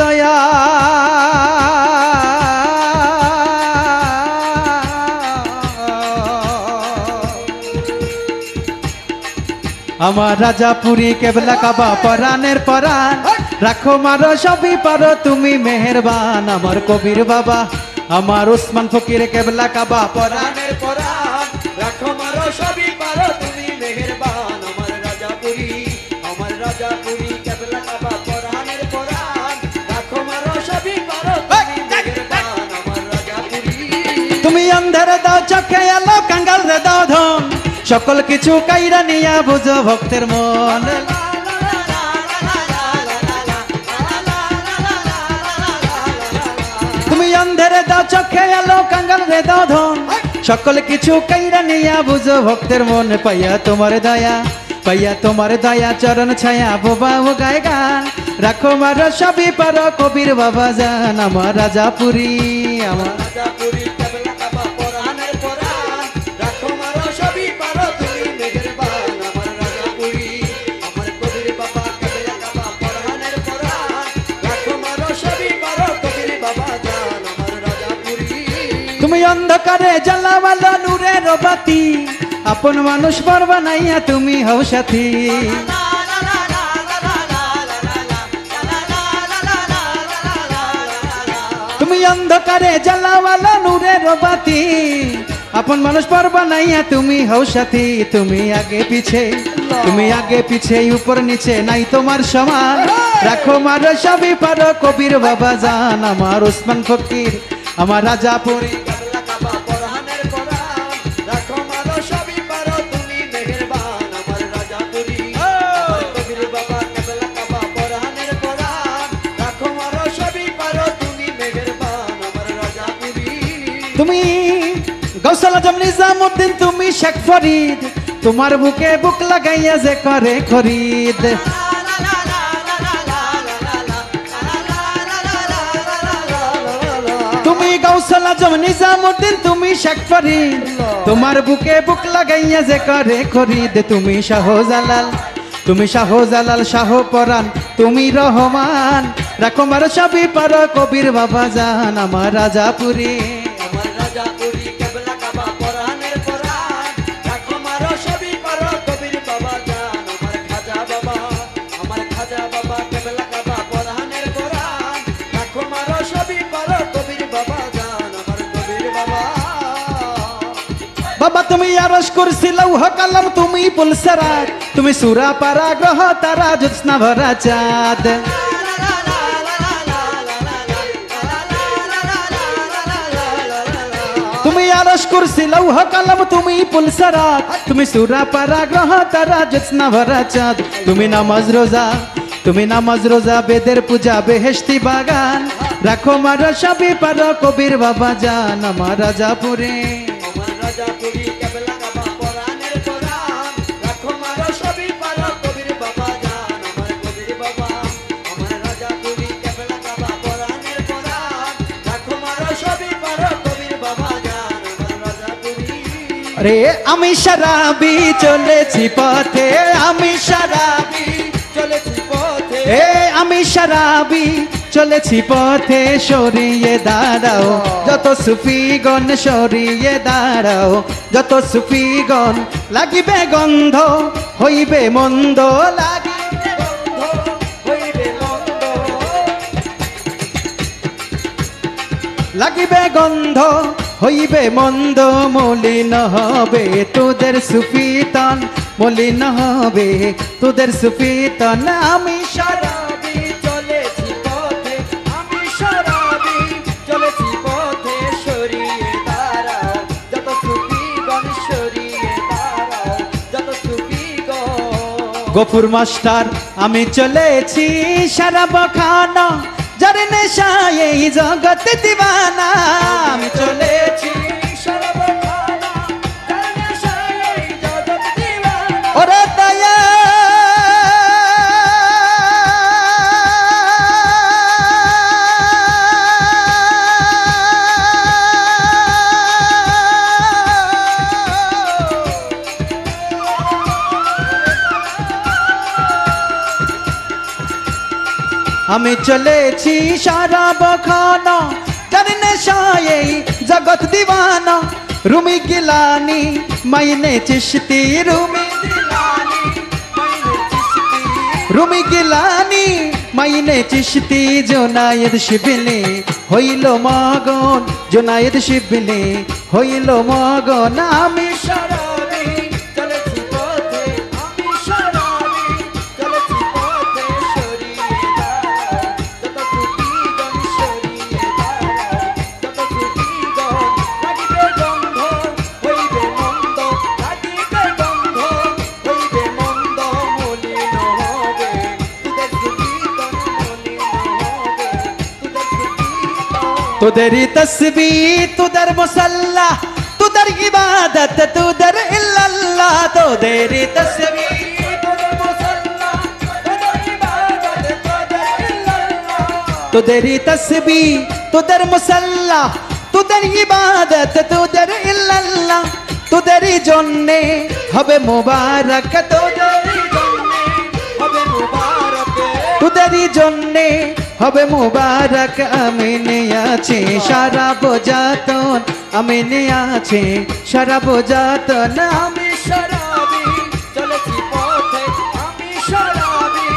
দয়া আমার রাজাপুরি কেবলা কাবা পরাণের পরাণ রাখো মারো সবই পারো তুমি মেহেরবান আমার কবির বাবা আমার ওসমান ফকির কেবলা কাবা পরাণের পরাণ রাখো মারো সবই পারো তুমি মেহেরবান আমার রাজাপুরি কেবলা কাবা পরাণের পরাণ রাখো মারো সবই পারো তুমি মেহেরবান আমার রাজাপুরি তুমি অন্ধের দাও চোখে আলো কাঙ্গাল রে দাও ধন সকল কিছু কাইরা নিয়া বুঝো ভক্তের মন তুমি অন্ধের দাও চোখে আলো কাঙ্গাল রে দাও ধন সকল কিছু কাইরা নিয়া বুঝো ভক্তের মন পাইয়া তোমার দয়া চরণ ছায়া বোবা ও গায় গান রাখো মারো সবই পারো কবির বাবা জান আমার রাজাপুরি কেবলা কাবা পরাণের পরাণ রাখো মারো সবই পারো তুমি মেহেরবান আমার রাজাপুরি আমার কবির বাবা কেবলা কাবা পরাণের পরাণ রাখো মারো সবই পারো কবির বাবা জান আমার রাজাপুরি তুমি অন্ধকারে জ্বালাওয়ালা নূরের বাতি আপন মানুষ পর বানাইয়া তুমি হও সাথী তুমি অন্ধকারে জ্বালাওয়ালা নূরের বাতি আপন মানুষ পর বানাইয়া তুমি হও সাথী তুমি আগে পিছে উপর নিচে নাই তোমার সমান রাখো মারো সবই পারো কবির বাবা জান আমার ওসমান ফকির আমার রাজাপুরি তুমি গৌসাল আজম নিজামুদ্দিন তুমি শেখ ফরিদ তোমার বুকে বুক লাগাইয়া যে করে খরিদ তুমি গৌসাল আজম নিজামুদ্দিন তুমি শেখ ফরিদ তোমার বুকে বুক লাগাইয়া যে করে খরিদ তুমি শাহজালাল শাহ পরাণ তুমি রহমান রাখো মারো সবই পারো কবির বাবা জান আমার রাজাপুরি কেবলা কাবা পরাণের পরাণ রাখো মারো সবই পারো কবির বাবা জান আমার খাজা বাবা কেবলা কাবা পরাণের পরাণ রাখো মারো সবই পারো কবির বাবা জান আমার কবির বাবা বাবা তুমি আরশ কুরসি লৌহ কলম তুমি পুলসরাত তুমি সূরা পারা গ্রহ তারা জ্যোৎস্না ভরা চাঁদ তুমি আরশ কুরসি লৌহ কলম তুমি পুলসরাত তুমি সূরা পারা গ্রহ তারা জ্যোৎস্না ভরা চাঁদ তুমি নামাজ রোজা বেদের পূজা বেহেশতি বাগান রাখো মারো সবই পারো কবির বাবা জান আমার রাজাপুরি কেবলা কাবা পরাণের পরাণ রাখো মারো সবই পারো কবির বাবা জান আমার কবির বাবা আমার রাজাপুরি কেবলা কাবা পরাণের পরাণ রাখো মারো সবই পারো কবির বাবা জান আমার রাজাপুরি রে আমি শরাবি চলেছি পথে আমি শরাবি চলেছি পথে সরিয়ে দাঁড়াও যত সুফিগণ সরিয়ে দাঁড়াও যত সুফিগণ লাগিবে গন্ধ হইবে মন্দ লাগিবে গন্ধ হইবে মন্দ মলিন হবে তোদের সুফিতন মলিন হবে তোদের সুফিতন আমি শরাবি চলেছি পথে সরিয়ে দাঁড়াও যত সুফিগণ সরিয়ে দাঁড়াও যত সুফিগণ গফুর মাস্টার আমি চলেছি শরাব খানা যার নেশায় এই জগৎ দিওয়ানা আমি চলেছি শরাব খানা যার নেশায় এই জগৎ দিওয়ানা ওরে দয়া আমি চলেছি সারা বখানা যার নেশায় এই জগৎ দিওয়ানা রুমি গিলানি মাইনে চিশতি রুমি গিলানি মাইনে চিশতি জোনায়েদ শিবলি হইল মগন জোনায়েদ শিবলি হইল মগন আমি শরাবি চলেছি পথে আমি শরাবি চলেছি পথে সরিয়ে দাঁড়াও যত ত্রুটি গণ সরিয়ে দাঁড়াও যত ত্রুটি গণ লাগিবে গন্ধ হইবে মন্দ লাগিবে গন্ধ হইবে মন্দ মলিন হবে তোদের ত্রুটি গণ মলিন হবে তোদের ত্রুটি তোদেরি তসবিহ তোদের মুসাল্লা তোদের ইবাদত তোদের ইল্লাল্লাহ তোদেরি তসবিহ তোদের মুসাল্লা তোদের ইবাদত তোদের ইল্লাল্লাহ তোদেরি তসবিহ তোদের মুসাল্লা তোদের ইবাদত তোদের ইল্লাল্লাহ তোদেরই জন্যে হবে মুবারক তোদেরই জন্যে হবে মুবারক তোদেরই জন্যে হবে মুবারক আমিনে আছে সারা বোজাতন আমিনে আছে সারা বোজাতন আমি শরাবি চলেছি পথে আমি শরাবি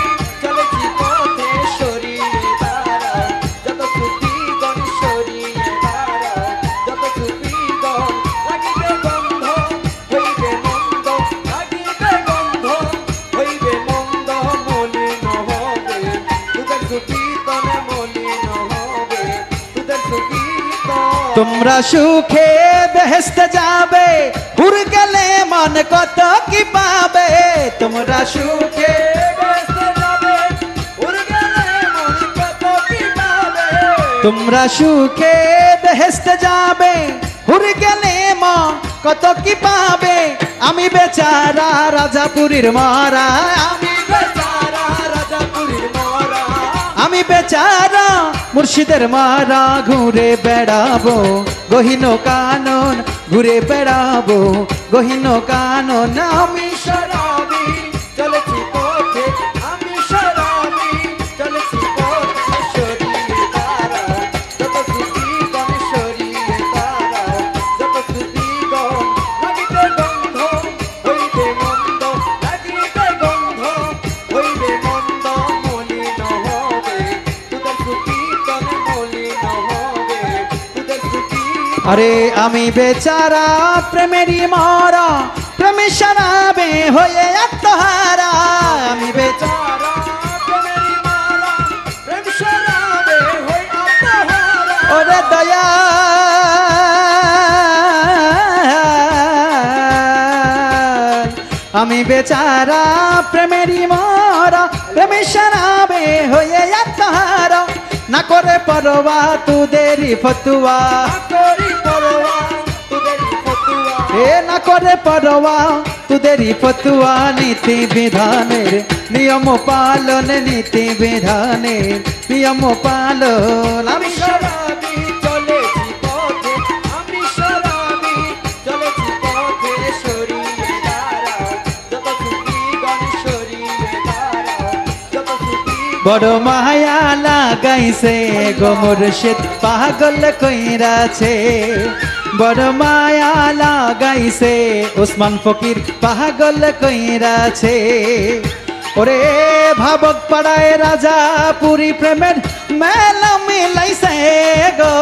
চলেছি পথে সরিয়ে দাঁড়াও যত ত্রুটি গণ সরিয়ে দাঁড়াও যত ত্রুটি গণ লাগিবে গন্ধ হইবে মন্দ লাগিবে গন্ধ হইবে মন্দ মলিন হবে তোদের ত্রুটি তোমরা সুখে বেহেশত যাবে হুর গেলে মন কত কি পাবে তোমরা সুখে বেহেশত যাবে হুর গেলে মন কত কি পাবে তোমরা সুখে বেহেশত যাবে হুর গেলে মন কত কি পাবে আমি বেচারা রাজাপুরীর মরা আমি বেচারা রাজাপুরীর মরা আমি বেচারা মুর্শিদের মারা ঘুরে বেড়াবো গহিন কানন ঘুরে বেড়াবো গহিন কানন আমি শরাবি চলেছি পথে আমি শরাবি চলেছি পথে সরিয়ে দাঁড়াও যত ত্রুটি গণ সরিয়ে দাঁড়াও যত ত্রুটি গণ লাগিবে গন্ধ হইবে মন্দ লাগিবে গন্ধ হইবে মন্দ মলিন হবে তোদের ত্রুটি গণ মলিন হবে তোদের ত্রুটি আরে আমি বেচারা প্রেমেরই মরা প্রেমে শরাবে হয়ে আত্মহারা আমি বেচারা প্রেমেরই মরা প্রেম শরাবে হয়ে আত্মহারা ওরে দয়া আমি বেচারা প্রেমেরই মরা প্রেমে শরাবে হয়ে আত্মহারা না করে পরোয়া তোদেরই ফতুয়া এ না করে পরোয়া তোদেরই ফতুয়া নীতি বিধানের নিয়ম পালন নীতি বিধানের নিয়ম পালন আমি শরাবি চলেছি পথে আমি শরাবি চলেছি পথে সরিয়ে দাঁড়াও যত ত্রুটি গণ সরিয়ে দাঁড়াও যত ত্রুটি বড় মায়া লাগাইছে গো মুর্শিদ পাগল কইরাছে বড় মায়া লাগাইছে ওসমান ফকির পাগল কইরাছে ওরে ভাবক পাড়ায় রাজা পুরী প্রেমের মেলা মিলাইছে গো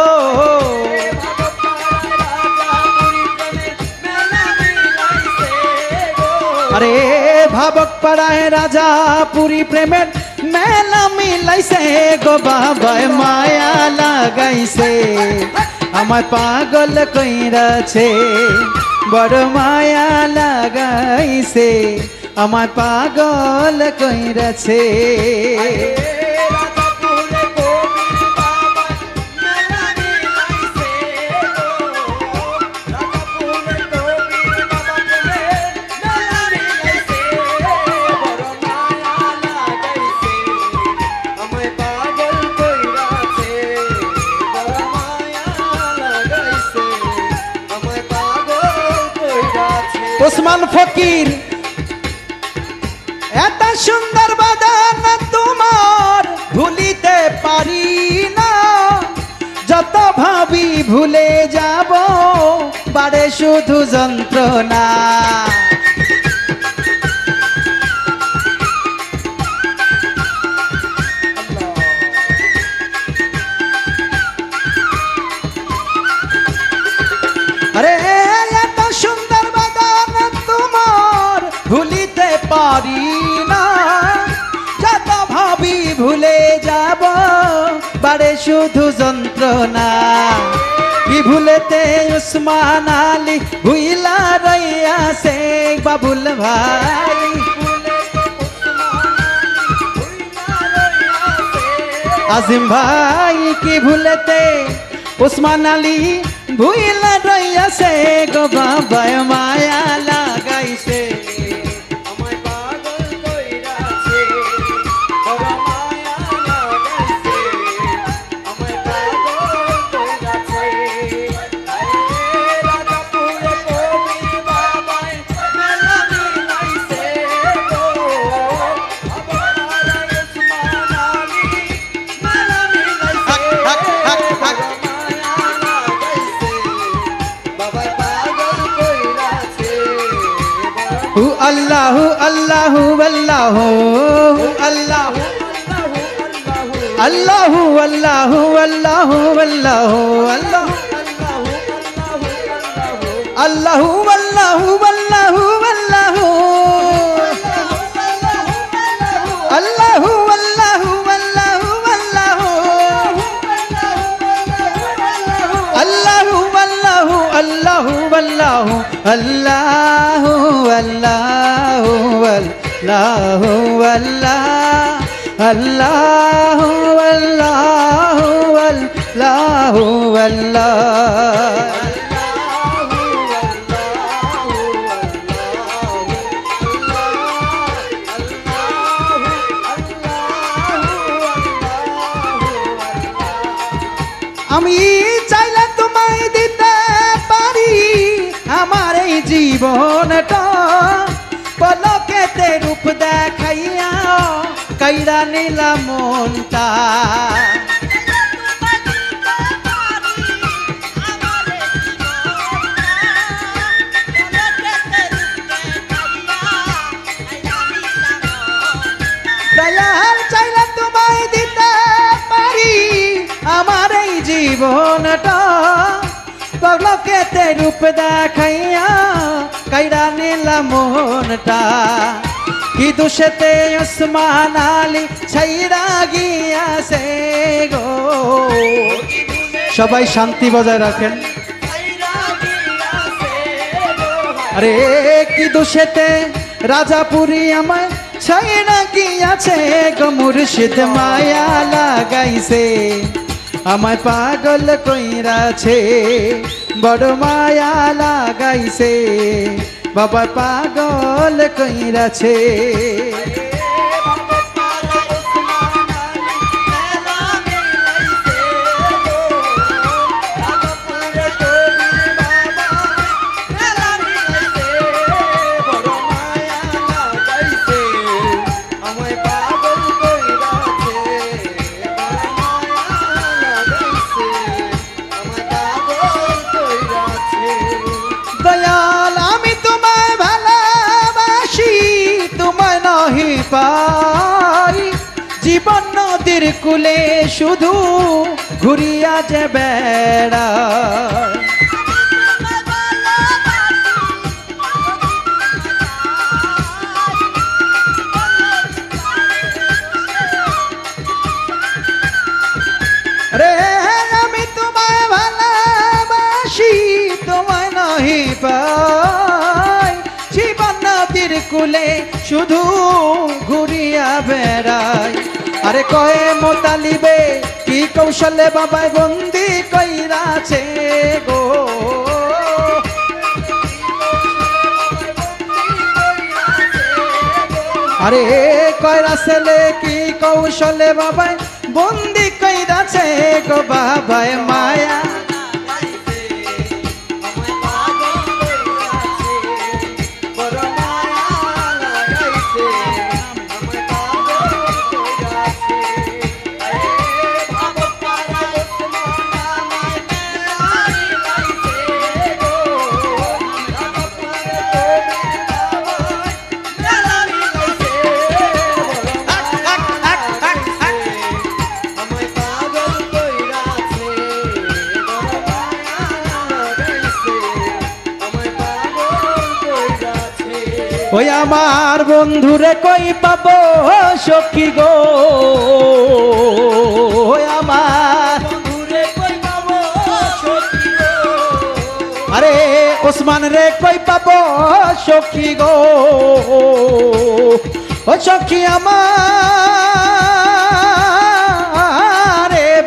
আরে ভাবক পাড়ায় রাজা পুরী প্রেমের মেলা মিলাইছে গো বাবা মায়া লাগাইছে আমার পাগল কইরাছে বড় মায়া লাগাইছে আমার পাগল কইরাছে ওসমান ফকির এত সুন্দর বাদান তোমার ভুলিতে ভাবি ভুলে যাব বাড়ে শুধু যন্ত্রণা আরে এত সুন্দর বাগান তোমার ভুলিতে পারি না যত ভাবি ভুলে যাব বাড়ে শুধু যন্ত্রণা কি ভুলেতে উসমান আলী ভুইলা রইয়াছে বাবুল ভাই আজিম ভাই কি ভুলেতে উসমান আলী ভুইলা রইয়াছে গো বাবায় মায়া লাগাইছে আমায় পাগল কইরাছে বড় মায়া লাগাইছে আমায় পাগল কইরাছে আরে রাজাপুরে কবি বাবায় মেলা মিলাইছে গো আমার উসমান আলী মেলা মিলাইছে Allah Allah Allah Allah Allah Allah Allah Allah Allah আমি চাইলে তোমায় দিতে পারি আমার এই জীবনটা পলকেতে রূপ দেখাইয়া কাইরা নিলাম মনটা দয়াল চাইলে তোমায় দিতে পারি আমার এই জীবনটা পলকেতে রূপ দেখাইয়া কাইরা নিলাম মনটা কি দোষেতে উসমান আলী ছাইরা গিয়াছে গো সবাই শান্তি বজায় রাখেন আরে কি দোষেতে রাজাপুরি আমায় ছাইরা গিয়াছে গো মুর্শিদ মায়া লাগাইছে আমায় পাগল কইরাছে বড় মায়া লাগাইছে বাবা পাগল কইরাছে পাই জীবন নদীর কুলে শুধু ঘুরিয়া যে বেড়া রে আমি তোমায় ভালোবাসি তোমায় নহি পাই জীবন নদীর কুলে শুধু ঘুরিয়া বেড়াই আরে কয়ে মোতালিবে কি কৌশলে বাবাই বন্দি কইরাছে গো আরে কয়রা ছেলে কি কৌশলে বাবাই বন্দি কইরাছে গো বাবাই মায়া ওই আমার বন্ধুরে কই পাবো সখী গো, ওই আমার বন্ধুরে কই পাবো সখী গো, আরে ওসমান রে কই পাবো সখী গো, ও সখী আমার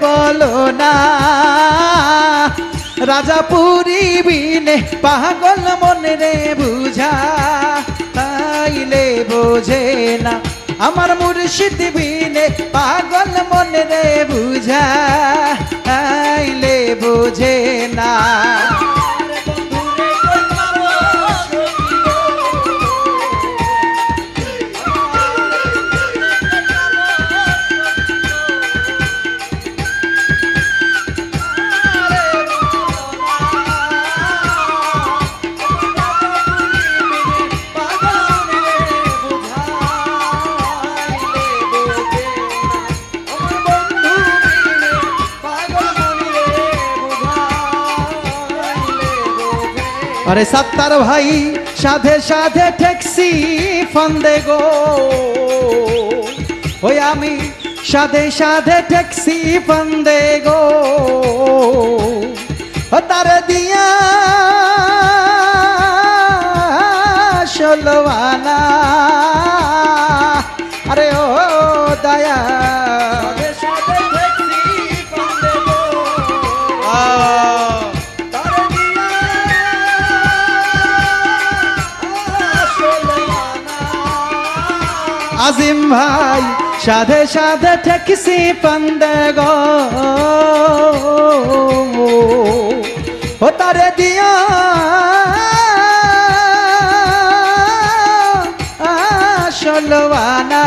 বলো না রাজাপুরি বিনে পাগল মনে রে বুঝা তাইলে বোঝে না আমার মুর্শিদ বিনে পাগল মনে রে বুঝা তাইলে বোঝে না। अरे सत्तर भाई साधे साधे टैक्सी फंदे गो, ओए आमी साधे साधे टैक्सी फंदे गो, ओ तारे दिया शोलवाना अरे ओ दया आजिम भाई साधे साधे टैक्सी फंदे गो, ओ तारे दिया शोलवाना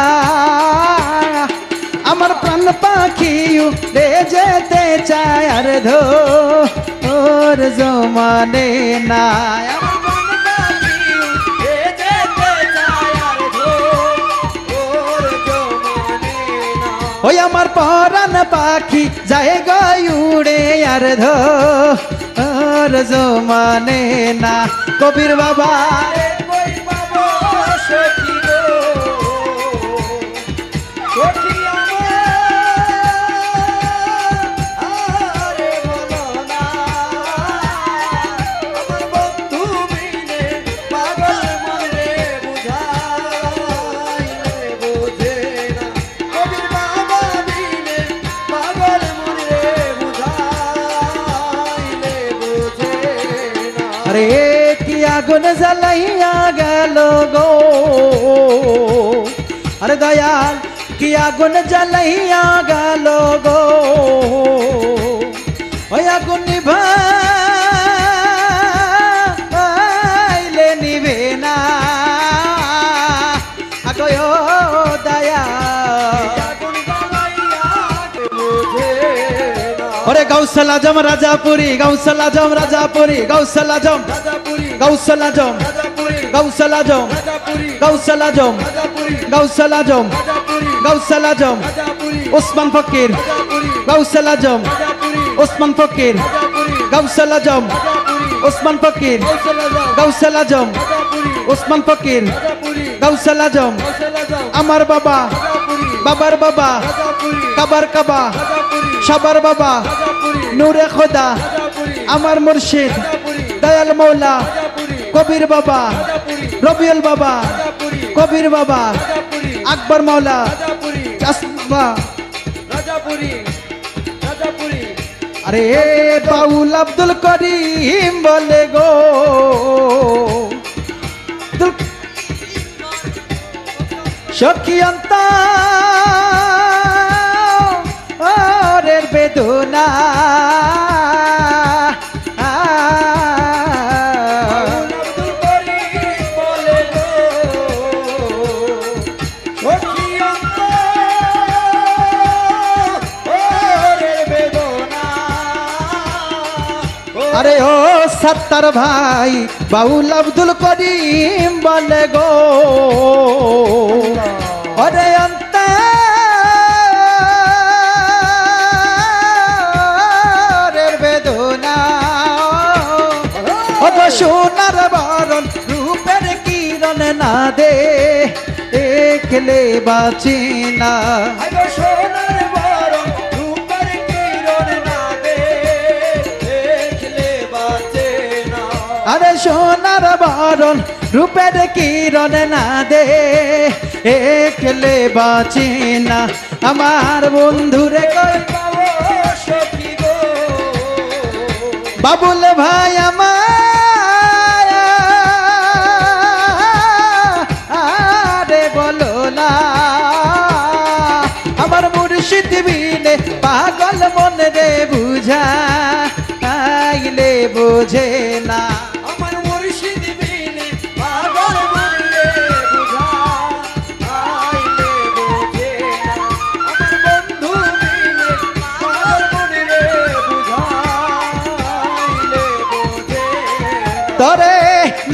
अमर प्राण पाखी ले जेते चायर धो और जमाने ना ওই আমার পরাণ পাখি যায় গয়ুড়ে আর ধর জমানে না কবির বাবা কই পাবো সখী গো, সখী আমার বলো না আমার বন্ধু বিনে পাগল মনে বুঝাইলে বোঝে না, কবির বাবা বিনে পাগল মনে বুঝাইলে বোঝে না। अरे की आগুন জ্বালাইয়া গেল গো, अरे दयाल की आগুন জ্বালাইয়া গেল গো, ওই আগুন নিভাইলে নিবে না আগো দয়া अरे गौसल आजम राजापुरी गौसल आजम राजापुरी गौसल आजम गौसल आजम गौसल आजम गौसल आजम गौसल आजम गौसल आजम उस्मान फकीर गौसल आजम उस्मान फकीर गौसल आजम उस्मान फकीर गौसल आजम उस्मान फकीर गौसल आजम अमर बाबा बाबर बाबा कबर कबा शबर बाबा नूरे खुदा अमर मुर्शिद दयाल मौला कबीर बाबा रबिउल बाबा कबीर बाबा अकबर मौला चश्मा अरे बाउल अब्दुल करीम बोले गो शकियंता रे बेदुना अरे ओ सत्तर भाई बाउल अब्दुल करीम बोले गो अरे अंतरेर बेदना ओ सोनार बरन रूपेर किरण ना না দে একলে বাঁচি না আগো সোনার বরণ রূপের কিরণ না দে দেখলে বাঁচে না আরে সোনার বরণ রূপের কিরণ না দে একলে বাঁচি না আমার বন্ধুরে কই পাবো সখী গো বাবুল ভাই আমার আরে বলো না আমার মুর্শিদ বিনে পাগল মন রে বুঝা আইলে বোঝে না আমার মুর্শিদ বিনে পাগল মন রে বুঝা আইলে বোঝে না আমার বন্ধু বিনে পাগল মন রে বুঝা আইলে বোঝে না তরে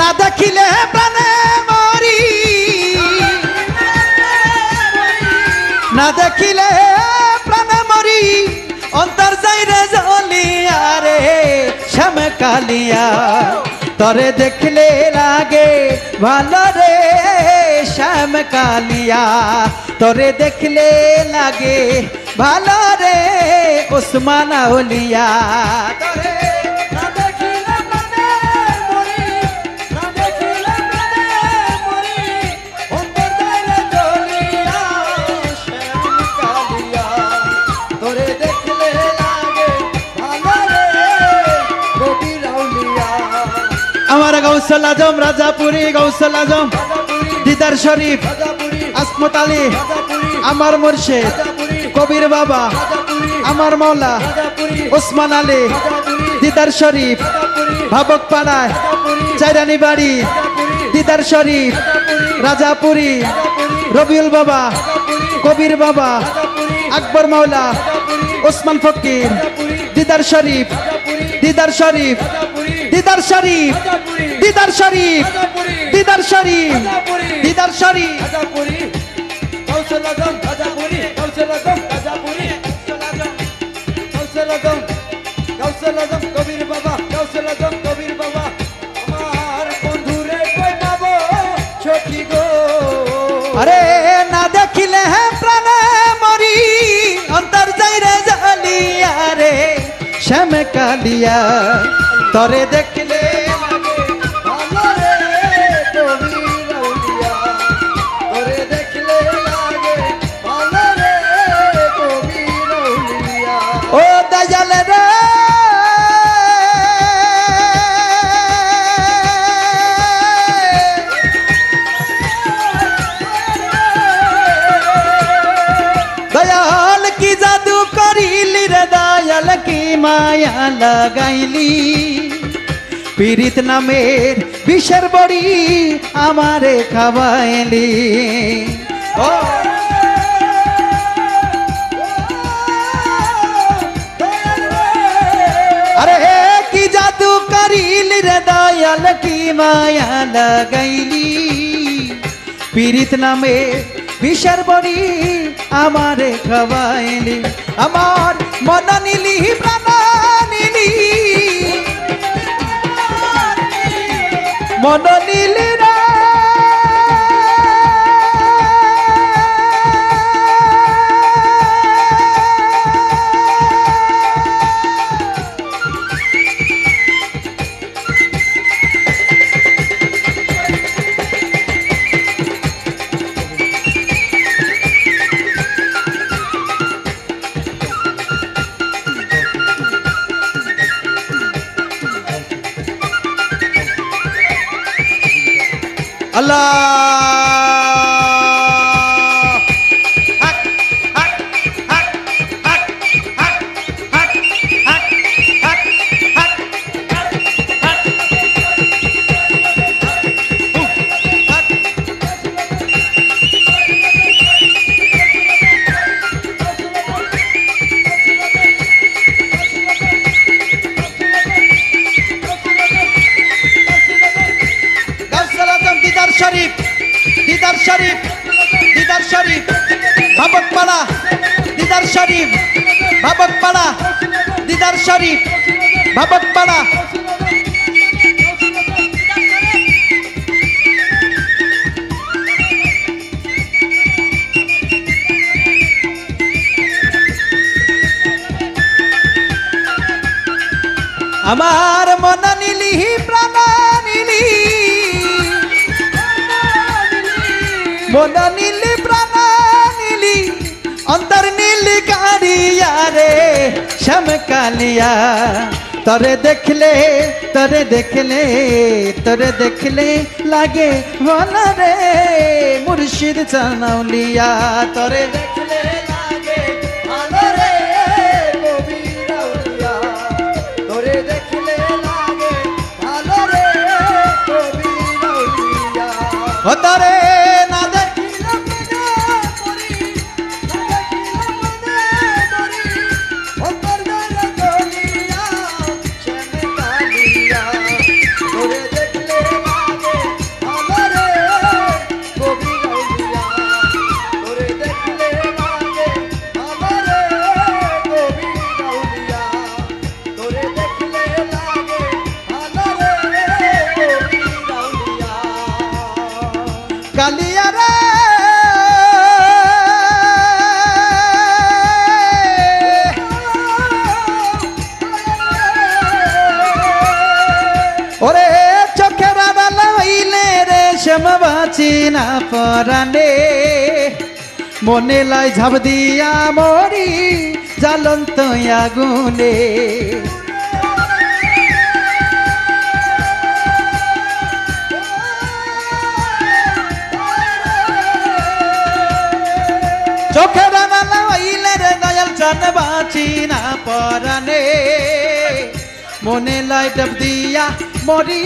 না দেখিলে প্রাণে মরি না দেখিলে প্রাণে মরি অন্তর যাইরে জ্বলিয়া রে শ্যাম কালিয়া তরে দেখলে লাগে ভালো রে শ্যাম কালিয়া তরে দেখলে লাগে ভালো রে ওসমান আউলিয়া তরে না দেখিলে প্রাণে মরি না দেখিলে প্রাণে মরি অন্তর যাইরে জ্বলিয়া শ্যাম কালিয়া তোরে দেখলে লাগে ভালো রে কবি রাউলিয়া আমার গৌসল আজম রাজাপুরি গৌসল আজম রাজাপুরি দিদার শরীফ রাজাপুরি আসমত আলী রাজাপুরি আমার মুর্শিদ রাজাপুরি কবির বাবা রাজাপুরি আমার মৌলা রাজাপুরি ওসমান আলী রাজাপুরি দিদার শরীফ রাজাপুরি ভাবক পাড়ায় রাজাপুরি চাইরানি বাড়ি রাজাপুরি দিদার শরীফ রাজাপুরি রবিউল বাবা কবির বাবা আকবর মাওলা ওসমান ফকির দিদার শরীফ দিদার শরীফ দিদার শরীফ দিদার শরীফ দিদার শরীফ দিদার শরীফ কবির বাবা কবির বাবা আমার বন্ধুরে কই পাবো সখী গো আরে না দেখিলে প্রাণে মরি অন্তর যাইরে জ্বলিয়া রে শ্যাম কালিয়া তরে দেখলে ভালো রে কবি রাউলিয়া তোরে দেখলে লাগে ভালো রে কবি রাউলিয়া ও দয়াল রে দয়াল কি জাদু করিলি রে দয়াল কি মায়া লাগাইলি পীড়িত নামের বিষের বড়ি আমারে খাওয়াইলি ও আরে কি জাদু করিলি রে দয়াল কি মায়া লাগাইলি পীড়িত নামে বিষের বড়ি আমারে খাওয়াইলি আমার মন নিলি প্রাণ নিলি মন নিলি রে আল্লাহ হক হক হক হক হক হক হক হক হক দিদার শরীফ দিদার শরীফ দিদার শরীফ ভাবকপাড়া দিদার শরীফ ভাবকপাড়া দিদার শরীফ ভাবকপাড়া আমার মন নিলি প্রাণ নিলি মন নিলি প্রাণ নিলি অন্তর নীলি কারিয়া রে শ্যাম কালিয়া তরে দেখলে তরে দেখলে তরে দেখলে লাগে ভালো রে মুর্শিদ চানাউলিয়া তরে দেখলে লাগে ভালো রে কবির আউলিয়া তোরে দেখলে লাগে ভালো রে কবির আউলিয়া ও তরে না কালিয়া রে ওরে চোখের আড়ালে হইলে রে শ্যাম বাঁচি না পরানে মনে লাই ঝাপ দিয়া মরি জ্বলন্ত আগুনে চোখের আড়ালে হইলে রে দয়াল চান বাঁচি না পরানে মনে লাই ডাব দিয়া মরি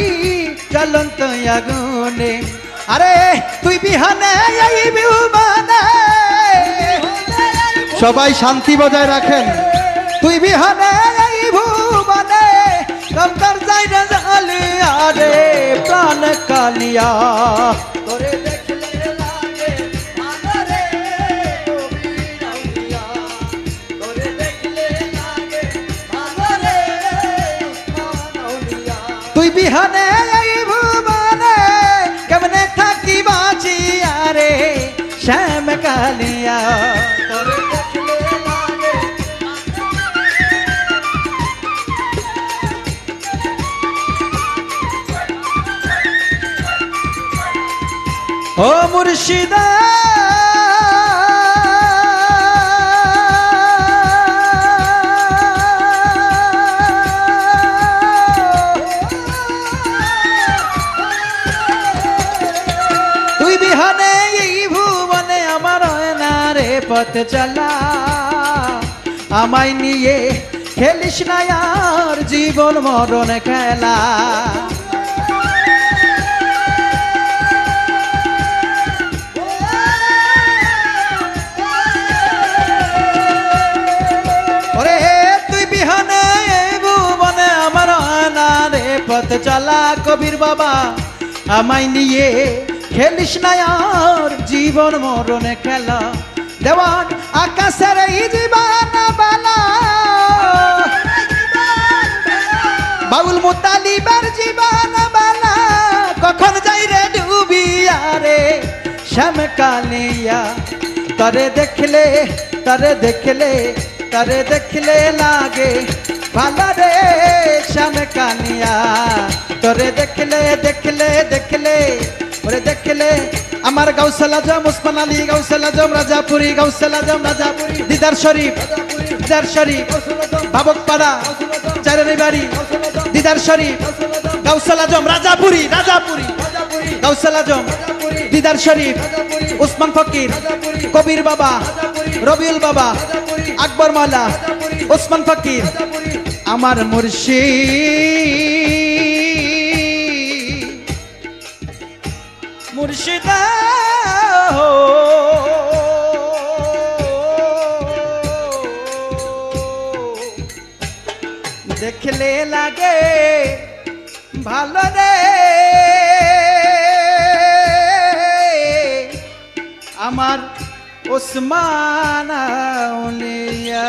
জ্বলন্ত আগুনে আরে তুই বিহানে এই বিহুমানে সবাই শান্তি বজায় রাখেন তুই বিহানে এই ভুবনে কমতর যাই না জালে আরে প্রাণ কালিয়া তোরে দেখলে লাগে ভালো রে কবির আউলিয়া তোরে দেখলে লাগে ভালো রে উসমান আউলিয়া তুই বিহানে এই ভুবনে কেমনে থাকি বাঁচি আরে শ্যাম কালিয়া তোরে দেখলে লাগে ও মুর্শিদা তুই বিহানে এই ভুবনে আমার হয় না রে পথ চলা আমায় নিয়ে খেলিস না আর জীবন মরণ খেলা ওরে তুই বিহানে এই ভুবনে আমার হয় না রে পথ চলা কবির বাবা আমায় নিয়ে খেলিস না আর জীবন মরণে খেলা দেওয়ান আকাশের এই জীবন বেলা বাউল মুতালিবের জীবন বেলা কখন যাই রে ডুবিয়া রে শ্যাম কালিয়া তরে দেখলে তরে দেখলে তরে দেখলে লাগে ভালো রে শ্যাম কালিয়া তরে দেখলে দেখলে দেখলে ওরে দেখলে আমার গাউসুল আজম ওসমান আলী গাউসুল আজম রাজাপুরি গাউসুল আজম রাজাপুরি দিদার শরীফ ভাবকপাড়া চারের বাড়ি দিদার শরীফ গাউসুল আজম রাজাপুরি গাউসুল আজম দিদার শরীফ ওসমান ফকির কবির বাবা রবিউল বাবা আকবর মাওলা ওসমান ফকির আমার মুর্শিদা হো দেখলে লাগে ভালো রে আমার ওসমান আউলিয়া